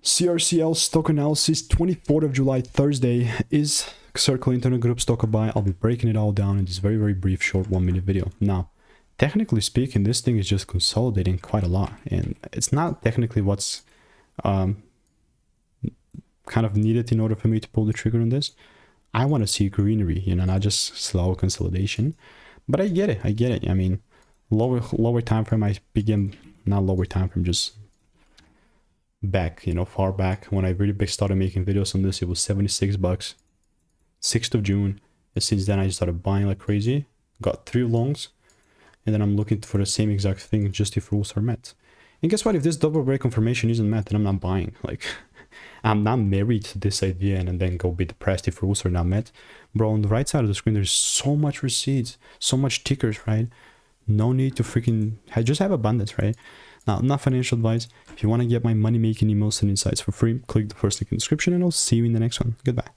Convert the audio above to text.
CRCL stock analysis, 24th of July, Thursday, is circling into a group stock buy. I'll be breaking it all down in this very, very brief, short 1-minute video. Now, technically speaking, this thing is just consolidating quite a lot, and it's not technically what's kind of needed in order for me to pull the trigger on this. I want to see greenery, you know, not just slow consolidation. But I get it. I mean, lower time frame, I begin, not lower time frame, just back, you know, far back when I really started making videos on this, it was 76 bucks, 6th of June. And since then I just started buying like crazy, got 3 longs, and then I'm looking for the same exact thing just if rules are met. And guess what? If this double break confirmation isn't met, then I'm not buying. Like, I'm not married to this idea and then go be depressed if rules are not met. Bro, on the right side of the screen, there's so much receipts, so much tickers, right? No need to freaking just have abundance, right? Now, not financial advice. If you want to get my money-making emails and insights for free, click the first link in the description, and I'll see you in the next one. Goodbye.